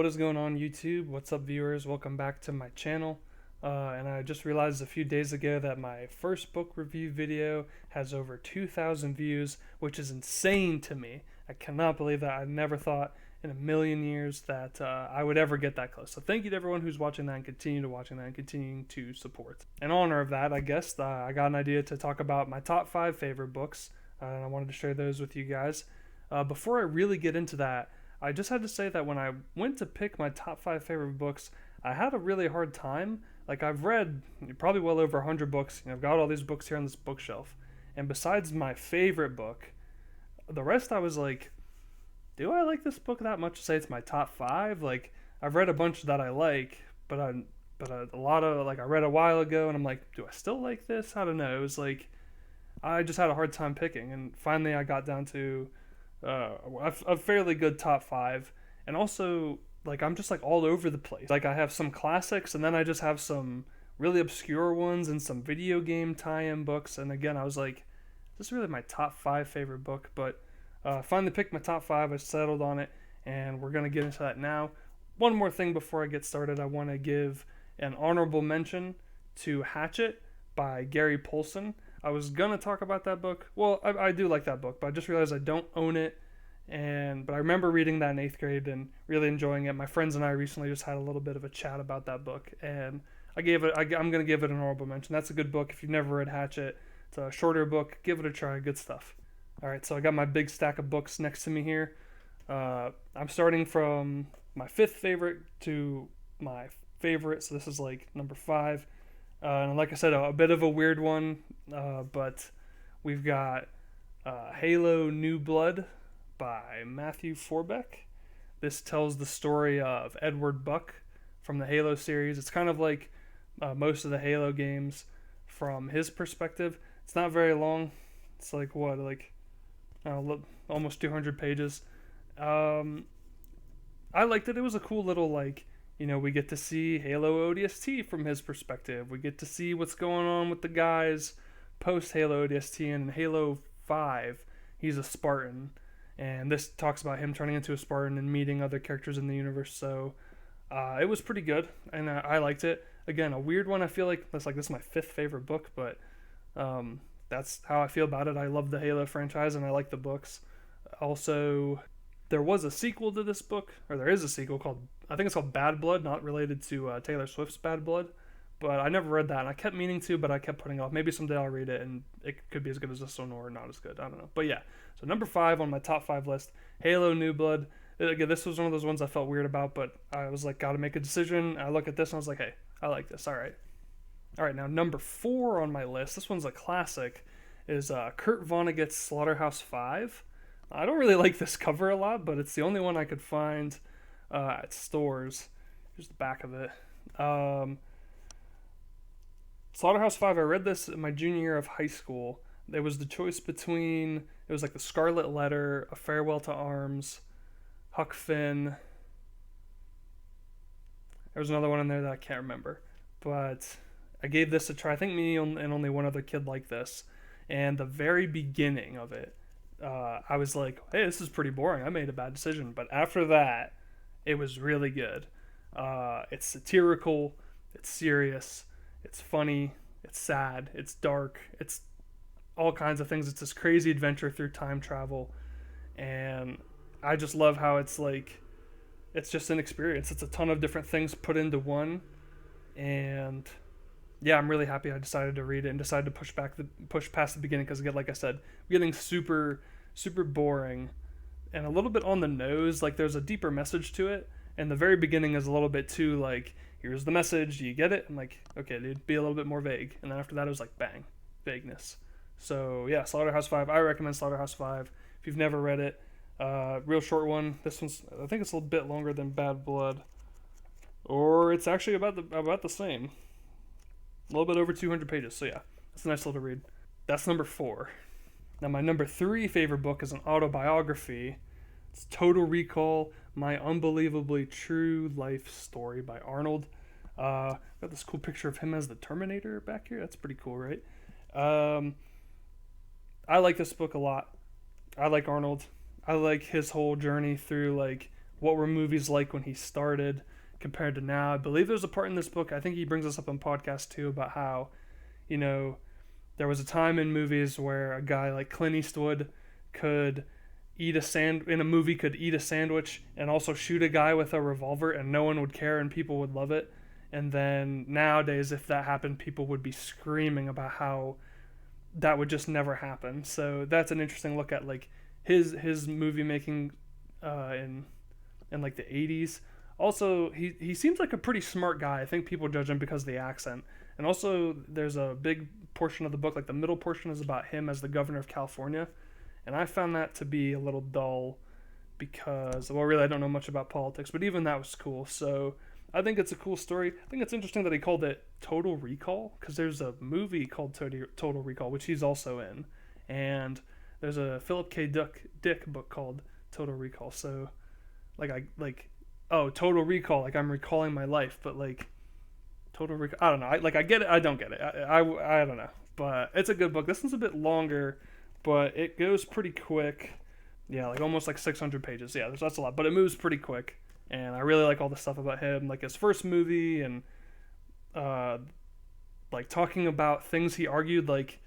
what is going on YouTube? What's up, viewers? Welcome back to my channel. And I just realized a few days ago that my first book review video has over 2,000 views, which is insane to me. I cannot believe that. I never thought in a million years that I would ever get that close. So thank you to everyone who's watching that and continue to watching that and continuing to support. In honor of that, I guess, I got an idea to talk about my top 5 favorite books, and I wanted to share those with you guys. Before I really get into that, I just had to say that when I went to pick my top 5 favorite books, I had a really hard time. Like, I've read probably well over 100 books. I've got all these books here on this bookshelf. And besides my favorite book, the rest I was like, do I like this book that much to say it's my top 5? Like, I've read a bunch that I like, but a lot of, like, I read a while ago and I'm like, do I still like this? I don't know. It was like, I just had a hard time picking. And finally I got down to a fairly good top 5, and also like I'm just like all over the place. Like I have some classics, and then I just have some really obscure ones and some video game tie-in books. And again, I was like, this is really my top 5 favorite book. But finally picked my top 5. I settled on it, and we're gonna get into that now. One more thing before I get started, I want to give an honorable mention to Hatchet by Gary Polson. I was gonna talk about that book. Well, I do like that book, but I just realized I don't own it. But I remember reading that in 8th grade and really enjoying it. My friends and I recently just had a little bit of a chat about that book, and I'm gonna give it an honorable mention. That's a good book. If you've never read Hatchet, it's a shorter book. Give it a try. Good stuff. All right, so I got my big stack of books next to me here. I'm starting from my 5th favorite to my favorite. So this is like number 5. And like I said, a bit of a weird one, but we've got Halo New Blood by Matthew Forbeck. This tells the story of Edward Buck from the Halo series. It's kind of like most of the Halo games from his perspective. It's not very long. It's like what, like almost 200 pages. I liked it. It was a cool little, like, we get to see Halo ODST from his perspective. We get to see what's going on with the guys post Halo ODST. And in Halo 5, he's a Spartan. And this talks about him turning into a Spartan and meeting other characters in the universe. So it was pretty good, and I liked it. Again, a weird one. I feel like this is my 5th favorite book, but that's how I feel about it. I love the Halo franchise, and I like the books. Also, there was a sequel to this book, or there is a sequel called, I think it's called Bad Blood, not related to Taylor Swift's Bad Blood, but I never read that, and I kept meaning to, but I kept putting it off. Maybe someday I'll read it, and it could be as good as this one or not as good. I don't know. But yeah, so number 5 on my top 5 list, Halo New Blood. Again, this was one of those ones I felt weird about, but I was like, gotta make a decision. I look at this, and I was like, hey, I like this. All right, now number 4 on my list, this one's a classic, is Kurt Vonnegut's Slaughterhouse-Five. I don't really like this cover a lot, but it's the only one I could find at stores. Here's the back of it. Slaughterhouse-Five, I read this in my junior year of high school. There was the choice between, it was like The Scarlet Letter, A Farewell to Arms, Huck Finn. There was another one in there that I can't remember. But I gave this a try. I think me and only one other kid liked this. And the very beginning of it, I was like, hey, this is pretty boring. I made a bad decision. But after that, it was really good. It's satirical. It's serious. It's funny. It's sad. It's dark. It's all kinds of things. It's this crazy adventure through time travel. And I just love how it's like, it's just an experience. It's a ton of different things put into one. And yeah, I'm really happy I decided to read it and decided to push past the beginning, because again, like I said, getting super boring and a little bit on the nose. Like, there's a deeper message to it, and the very beginning is a little bit too like, here's the message, you get it? I'm like, okay, dude, be a little bit more vague. And then after that, it was like, bang, vagueness. So yeah, Slaughterhouse-Five. I recommend Slaughterhouse-Five if you've never read it. Real short one. This one's, I think it's a little bit longer than Bad Blood, or it's actually about the same. A little bit over 200 pages. So yeah, it's a nice little read. That's number 4. Now my number 3 favorite book is an autobiography. It's Total Recall: My Unbelievably True Life Story by Arnold. Got this cool picture of him as the Terminator back here. That's pretty cool, right? I like this book a lot. I like Arnold. I like his whole journey through, like, what were movies like when he started compared to now. I believe there's a part in this book, I think he brings this up on podcast too, about how, you know, there was a time in movies where a guy like Clint Eastwood could in a movie could eat a sandwich and also shoot a guy with a revolver and no one would care and people would love it. And then nowadays, if that happened, people would be screaming about how that would just never happen. So that's an interesting look at like his movie making in like the 80s. Also, he seems like a pretty smart guy. I think people judge him because of the accent. And also, there's a big portion of the book, like the middle portion, is about him as the governor of California. And I found that to be a little dull because, well, really, I don't know much about politics, but even that was cool. So I think it's a cool story. I think it's interesting that he called it Total Recall because there's a movie called Total Recall, which he's also in. And there's a Philip K. Dick book called Total Recall. So, Total Recall, like I'm recalling my life, but like Total Recall, I don't know. I get it. I don't get it. I don't know. But it's a good book. This one's a bit longer, but it goes pretty quick. Yeah, like almost like 600 pages. Yeah, that's a lot, but it moves pretty quick. And I really like all the stuff about him, like his first movie, and like talking about things he argued, like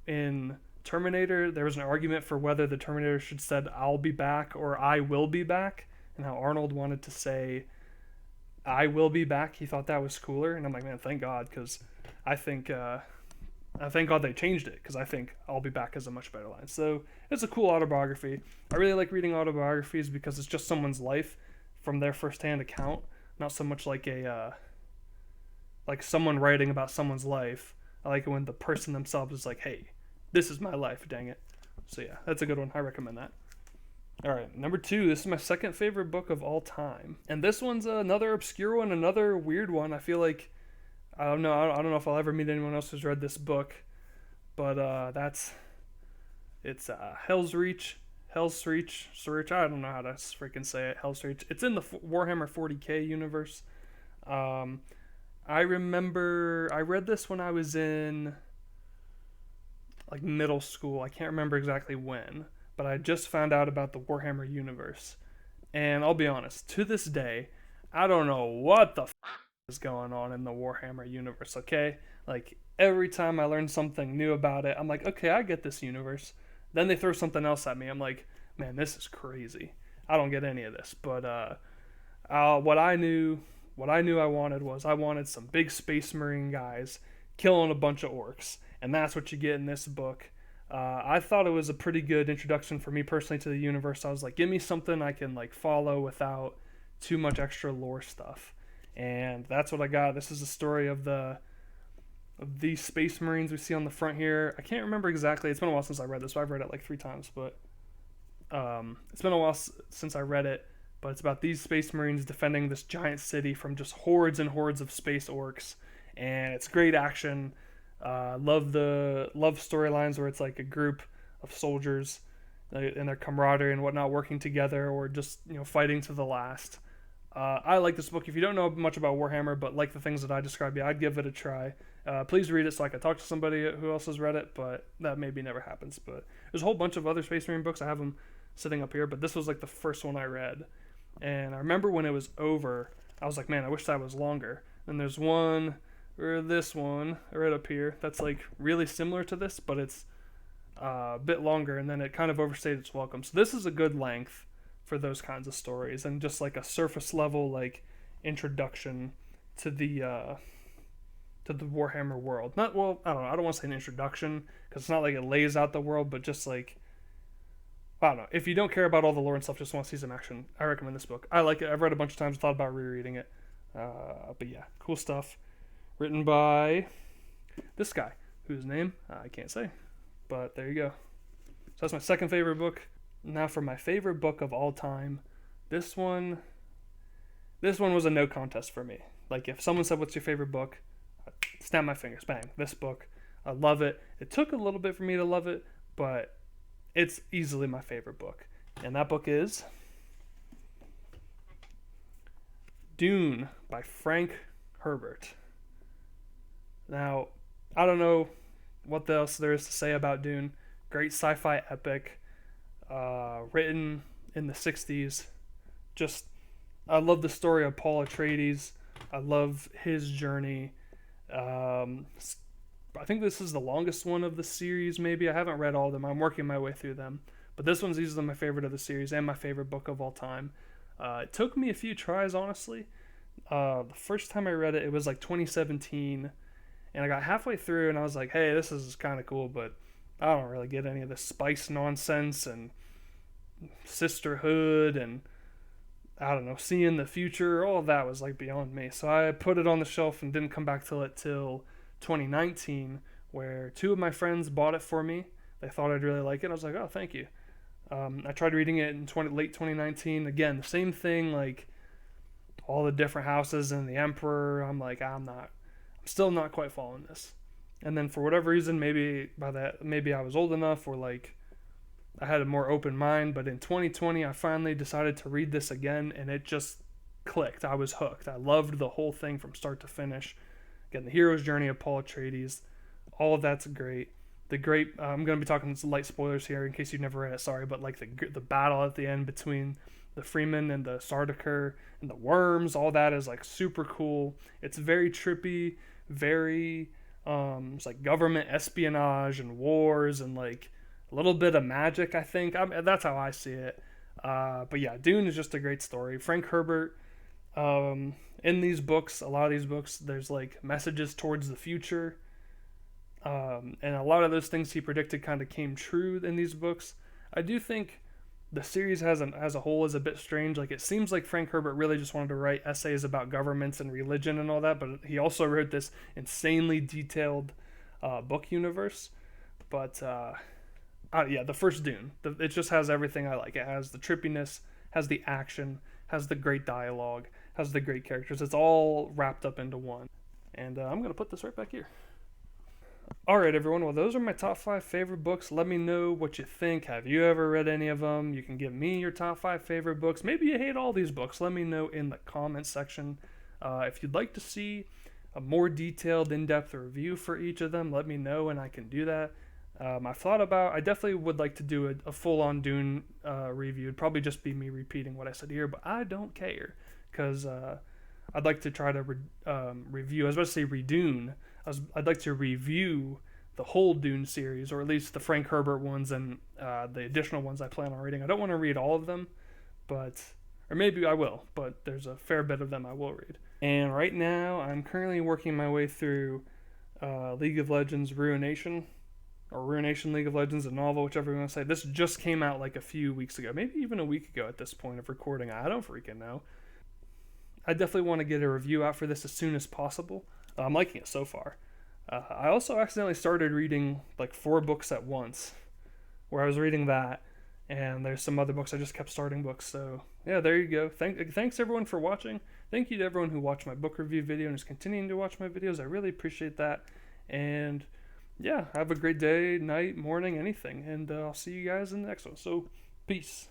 in Terminator, there was an argument for whether the Terminator should said "I'll be back" or "I will be back," and how Arnold wanted to say "I will be back." He thought that was cooler, and I'm like, man, thank God, because I think I thank God they changed it, because I think "I'll be back" is a much better line. So it's a cool autobiography. I really like reading autobiographies because it's just someone's life from their firsthand account, not so much like a like someone writing about someone's life. I like it when the person themselves is like, hey, this is my life, dang it. So yeah, that's a good one. I recommend that. All right, number 2. This is my second favorite book of all time, and this one's another obscure one, another weird one. I feel like I don't know if I'll ever meet anyone else who's read this book, but it's Hell's Reach. I don't know how to freaking say it. Hell's Reach. It's in the Warhammer 40k universe. I remember I read this when I was in like middle school. I can't remember exactly when, but I just found out about the Warhammer universe. And I'll be honest, to this day, I don't know what the is going on in the Warhammer universe, okay? Like every time I learn something new about it, I'm like, okay, I get this universe. Then they throw something else at me. I'm like, man, this is crazy. I don't get any of this. But what I knew I wanted some big space marine guys killing a bunch of orcs, and that's what you get in this book. I thought it was a pretty good introduction for me personally to the universe. I was like, give me something I can like follow without too much extra lore stuff, and that's what I got. This is the story of these space marines we see on the front here. I can't remember exactly. It's been a while since I read this. I've read it like 3 times, but it's been a while since I read it. But it's about these space marines defending this giant city from just hordes and hordes of space orcs, and it's great action. Love storylines where it's like a group of soldiers and their camaraderie and whatnot working together, or just fighting to the last. I like this book. If you don't know much about Warhammer but like the things that I described, I'd give it a try. Please read it so I can talk to somebody who else has read it, but that maybe never happens. But there's a whole bunch of other Space Marine books. I have them sitting up here, but this was like the first one I read. And I remember when it was over, I was like, man, I wish that was longer. And there's this one right up here that's like really similar to this, but it's a bit longer, and then it kind of overstayed its welcome. So this is a good length for those kinds of stories, and just like a surface level like introduction to the Warhammer world. I don't want to say an introduction because it's not like it lays out the world, but just like, I don't know. If you don't care about all the lore and stuff, just want to see some action, I recommend this book. I like it. I've read it a bunch of times. Thought about rereading it. But yeah, cool stuff. Written by this guy, whose name I can't say. But there you go. So that's my second favorite book. Now for my favorite book of all time. This one was a no contest for me. Like if someone said, what's your favorite book? I'd snap my fingers. Bang. This book. I love it. It took a little bit for me to love it, but it's easily my favorite book. And that book is Dune by Frank Herbert. Now, I don't know what else there is to say about Dune. Great sci-fi epic, written in the 60s. Just I love the story of Paul Atreides. I love his journey. Um, I think this is the longest one of the series. Maybe I haven't read all of them. I'm working my way through them, but this one's easily my favorite of the series and my favorite book of all time. It took me a few tries, honestly. The first time I read it, it was like 2017, and I got halfway through, and I was like, "Hey, this is kind of cool," but I don't really get any of this spice nonsense and sisterhood and I don't know, seeing the future. All of that was like beyond me. So I put it on the shelf and didn't come back to it till 2019, where two of my friends bought it for me. They thought I'd really like it. I was like, "Oh, thank you." I tried reading it in late 2019. Again, the same thing, like all the different houses and the Emperor. I'm like, I'm still not quite following this. And then for whatever reason, maybe I was old enough, or like I had a more open mind. But in 2020, I finally decided to read this again, and it just clicked. I was hooked. I loved the whole thing from start to finish. Again, the hero's journey of Paul Atreides, all of that's great. I'm going to be talking some light spoilers here in case you've never read it. Sorry, but like the battle at the end between the Freeman and the Sardaukar and the worms, all that is like super cool. It's very trippy, very it's like government espionage and wars and like a little bit of magic. That's how I see it. But yeah, Dune is just a great story. Frank Herbert. In these books, a lot of these books, there's like messages towards the future. And a lot of those things he predicted kind of came true in these books. I do think the series as a whole is a bit strange. Like, it seems like Frank Herbert really just wanted to write essays about governments and religion and all that, but he also wrote this insanely detailed book universe. But yeah, the first Dune, it just has everything I like. It has the trippiness, has the action, has the great dialogue, has the great characters. It's all wrapped up into one. And I'm gonna put this right back here. Alright, everyone. Well, those are my top 5 favorite books. Let me know what you think. Have you ever read any of them? You can give me your top 5 favorite books. Maybe you hate all these books. Let me know in the comments section. If you'd like to see a more detailed, in-depth review for each of them, let me know and I can do that. I definitely would like to do a full-on Dune review. It'd probably just be me repeating what I said here, but I don't care because I'd like to try to review. I was about to say redune. I'd like to review the whole Dune series, or at least the Frank Herbert ones and the additional ones I plan on reading. I don't want to read all of them, or maybe I will, but there's a fair bit of them I will read. And right now, I'm currently working my way through League of Legends Ruination, or Ruination League of Legends, a novel, whichever you want to say. This just came out like a few weeks ago, maybe even a week ago at this point of recording. I don't freaking know. I definitely want to get a review out for this as soon as possible. I'm liking it so far. I also accidentally started reading like 4 books at once, where I was reading that, and there's some other books. I just kept starting books. So yeah, there you go. Thanks everyone for watching. Thank you to everyone who watched my book review video and is continuing to watch my videos. I really appreciate that. And yeah, have a great day, night, morning, anything. And I'll see you guys in the next one. So peace.